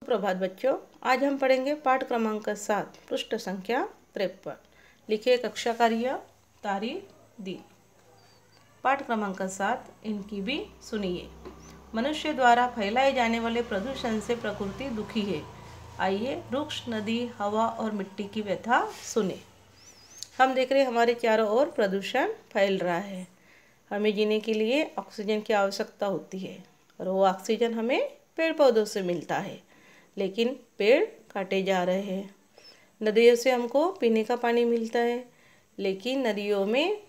प्रभात बच्चों, आज हम पढ़ेंगे पाठ क्रमांक 7 पृष्ठ संख्या 53। लिखिए कक्षा कार्य तारीख दिन। पाठ क्रमांक 7 इनकी भी सुनिए। मनुष्य द्वारा फैलाए जाने वाले प्रदूषण से प्रकृति दुखी है। आइए वृक्ष, नदी, हवा और मिट्टी की व्यथा सुने। हम देख रहे हैं हमारे चारों ओर प्रदूषण फैल रहा है। हमें जीने के लिए ऑक्सीजन की आवश्यकता होती है और वो ऑक्सीजन हमें पेड़ पौधों से मिलता है, लेकिन पेड़ काटे जा रहे हैं। नदियों से हमको पीने का पानी मिलता है, लेकिन नदियों में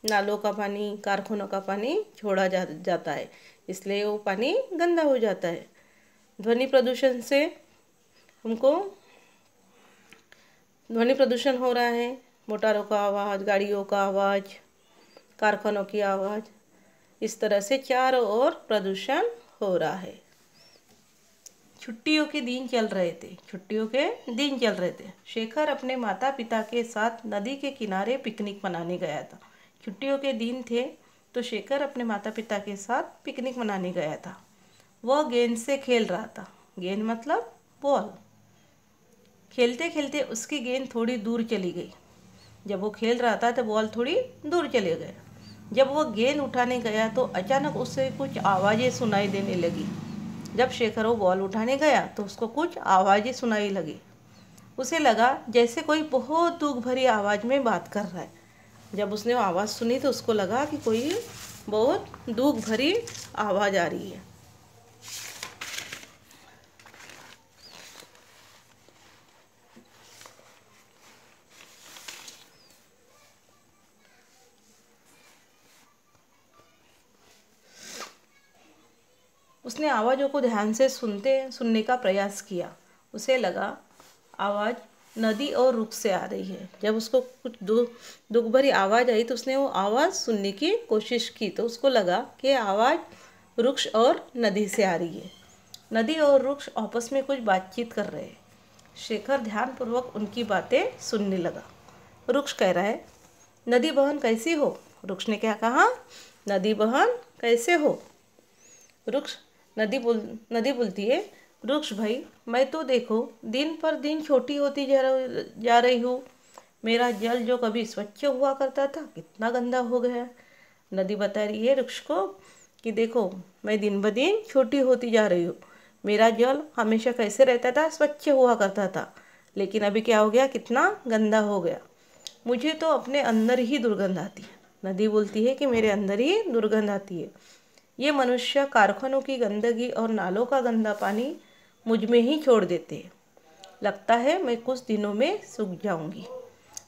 नालों का पानी, कारखानों का पानी छोड़ा जाता है, इसलिए वो पानी गंदा हो जाता है। ध्वनि प्रदूषण से हमको ध्वनि प्रदूषण हो रहा है। मोटारों का आवाज़, गाड़ियों का आवाज़, कारखानों की आवाज़, इस तरह से चारों ओर प्रदूषण हो रहा है। छुट्टियों के दिन चल रहे थे। शेखर अपने माता पिता के साथ नदी के किनारे पिकनिक मनाने गया था। छुट्टियों के दिन थे तो शेखर अपने माता पिता के साथ पिकनिक मनाने गया था। वह गेंद से खेल रहा था। गेंद मतलब बॉल। खेलते खेलते उसकी गेंद थोड़ी दूर चली गई। जब वो खेल रहा था तो बॉल थोड़ी दूर चले गए। जब वह गेंद उठाने गया तो अचानक उसे कुछ आवाज़ें सुनाई देने लगी। जब शेखर वो बॉल उठाने गया तो उसको कुछ आवाज़ें सुनाई लगी। उसे लगा जैसे कोई बहुत दुख भरी आवाज़ में बात कर रहा है। जब उसने वो आवाज़ सुनी तो उसको लगा कि कोई बहुत दुख भरी आवाज़ आ रही है। उसने आवाज़ों को ध्यान से सुनने का प्रयास किया। उसे लगा आवाज़ नदी और रुख से आ रही है। जब उसको कुछ दुख भरी आवाज़ आई तो उसने वो आवाज़ सुनने की कोशिश की तो उसको लगा कि आवाज़ वृक्ष और नदी से आ रही है। नदी और वृक्ष आपस में कुछ बातचीत कर रहे हैं। शेखर ध्यानपूर्वक उनकी बातें सुनने लगा। वृक्ष कह रहा है, नदी बहन कैसी हो? वृक्ष ने क्या कहा? नदी बहन कैसे हो? नदी बोलती है, वृक्ष भाई मैं तो देखो दिन पर दिन छोटी होती जा रही हूँ। मेरा जल जो कभी स्वच्छ हुआ करता था कितना गंदा हो गया। नदी बता रही है वृक्ष को कि देखो मैं दिन ब दिन छोटी होती जा रही हूँ। मेरा जल हमेशा कैसे रहता था, स्वच्छ हुआ करता था, लेकिन अभी क्या हो गया, कितना गंदा हो गया। मुझे तो अपने अंदर ही दुर्गंध आती है। नदी बोलती है कि मेरे अंदर ही दुर्गंध आती है। ये मनुष्य कारखानों की गंदगी और नालों का गंदा पानी मुझ में ही छोड़ देते हैं। लगता है मैं कुछ दिनों में सूख जाऊंगी।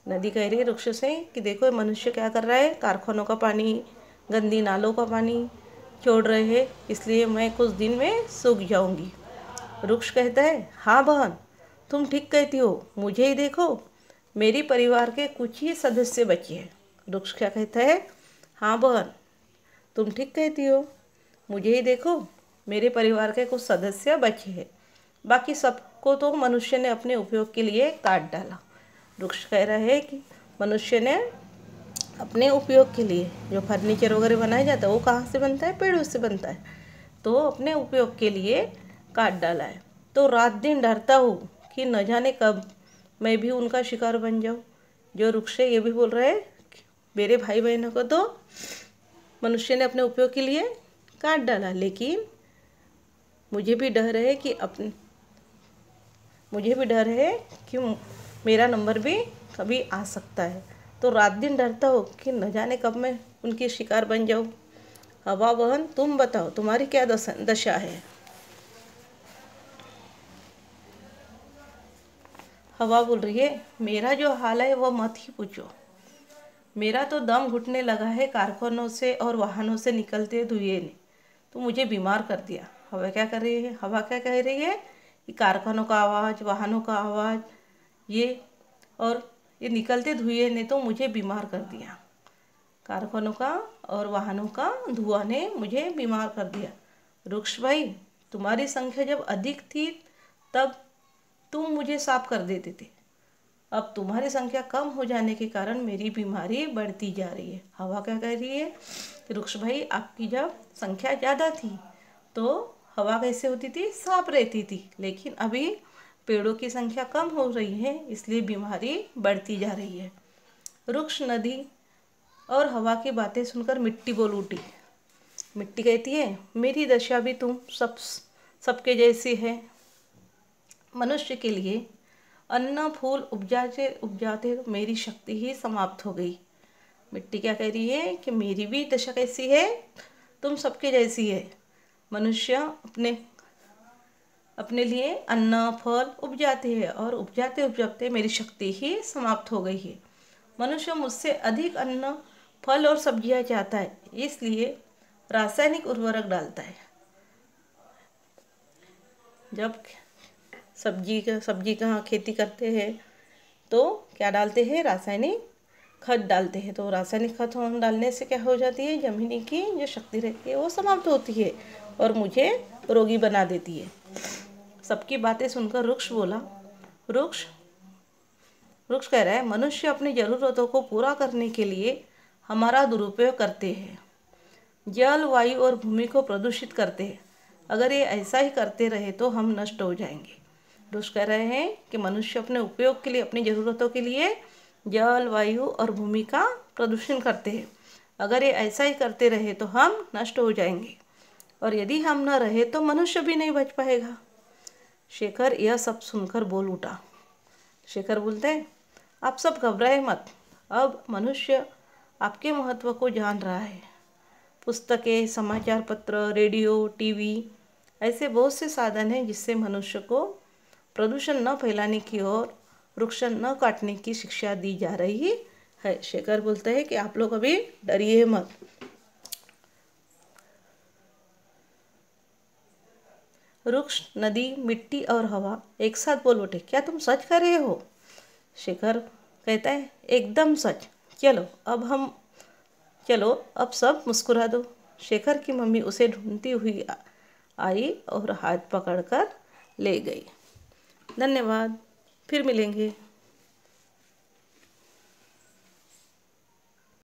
नदी कह रही है वृक्ष से कि देखो ये मनुष्य क्या कर रहा है, कारखानों का पानी, गंदी नालों का पानी छोड़ रहे हैं, इसलिए मैं कुछ दिन में सूख जाऊंगी। वृक्ष कहता है, हाँ बहन तुम ठीक कहती हो, मुझे ही देखो मेरी परिवार के कुछ ही सदस्य बचे हैं। वृक्ष क्या कहता है, हाँ बहन तुम ठीक कहती हो, मुझे ही देखो मेरे परिवार के कुछ सदस्य बचे हैं, बाकी सबको तो मनुष्य ने अपने उपयोग के लिए काट डाला। वृक्ष कह रहा है कि मनुष्य ने अपने उपयोग के लिए जो फर्नीचर वगैरह बनाया जाता है वो कहाँ से बनता है, पेड़ों से बनता है, तो अपने उपयोग के लिए काट डाला है। तो रात दिन डरता हूँ कि न जाने कब मैं भी उनका शिकार बन जाऊँ। जो वृक्ष है ये भी बोल रहा है मेरे भाई बहनों को तो मनुष्य ने अपने उपयोग के लिए काट डाला, लेकिन मुझे भी डर है कि मेरा नंबर भी कभी आ सकता है। तो रात दिन डरता हो कि न जाने कब मैं उनकी शिकार बन जाऊं। हवा बहन तुम बताओ तुम्हारी क्या दशा है? हवा बोल रही है, मेरा जो हाल है वह मत ही पूछो। मेरा तो दम घुटने लगा है। कारखानों से और वाहनों से निकलते धुएं ने तो मुझे बीमार कर दिया। हवा क्या कह रही है कि कारखानों का आवाज़, वाहनों का आवाज़, ये निकलते धुएं ने तो मुझे बीमार कर दिया। कारखानों का और वाहनों का धुआं ने मुझे बीमार कर दिया। वृक्ष भाई तुम्हारी संख्या जब अधिक थी तब तुम मुझे साफ कर देते थे। अब तुम्हारी संख्या कम हो जाने के कारण मेरी बीमारी बढ़ती जा रही है। हवा क्या कह रही है कि वृक्ष भाई आपकी जब संख्या ज़्यादा थी तो हवा कैसे होती थी, साफ रहती थी, लेकिन अभी पेड़ों की संख्या कम हो रही है, इसलिए बीमारी बढ़ती जा रही है। वृक्ष, नदी और हवा की बातें सुनकर मिट्टी बोल उठी। मिट्टी कहती है, मेरी दशा भी तुम सबके जैसी है। मनुष्य के लिए अन्न फूल उपजाते उपजाते मेरी शक्ति ही समाप्त हो गई। मिट्टी क्या कह रही है कि मेरी भी दशा कैसी है, तुम सबके जैसी है। मनुष्य अपने अपने लिए अन्न फल उपजाते हैं और उपजाते उपजाते मेरी शक्ति ही समाप्त हो गई है। मनुष्य मुझसे अधिक अन्न फल और सब्जियां चाहता है, इसलिए रासायनिक उर्वरक डालता है। जब सब्जी का खेती करते हैं तो क्या डालते हैं, रासायनिक खाद डालते हैं। तो रासायनिक खाद डालने से क्या हो जाती है, जमीनी की जो शक्ति रहती है वो समाप्त होती है और मुझे रोगी बना देती है। सबकी बातें सुनकर वृक्ष बोला, वृक्ष कह रहा है, मनुष्य अपनी ज़रूरतों को पूरा करने के लिए हमारा दुरुपयोग करते हैं, जल, वायु और भूमि को प्रदूषित करते हैं। अगर ये ऐसा ही करते रहे तो हम नष्ट हो जाएंगे। वृक्ष कह रहे हैं कि मनुष्य अपने उपयोग के लिए, अपनी ज़रूरतों के लिए जल, वायु और भूमि का प्रदूषण करते हैं। अगर ये ऐसा ही करते रहे तो हम नष्ट हो जाएंगे, और यदि हम न रहे तो मनुष्य भी नहीं बच पाएगा। शेखर यह सब सुनकर बोल उठा। शेखर बोलते हैं, आप सब घबराए मत, अब मनुष्य आपके महत्व को जान रहा है। पुस्तकें, समाचार पत्र, रेडियो, टीवी ऐसे बहुत से साधन हैं जिससे मनुष्य को प्रदूषण न फैलाने की और वृक्ष न काटने की शिक्षा दी जा रही है। शेखर बोलते हैं कि आप लोग अभी डरिए मत। वृक्ष, नदी, मिट्टी और हवा एक साथ बोल उठे, क्या तुम सच कह रहे हो? शेखर कहता है, एकदम सच। चलो अब सब मुस्कुरा दो। शेखर की मम्मी उसे ढूंढती हुई आई और हाथ पकड़कर ले गई। धन्यवाद, फिर मिलेंगे।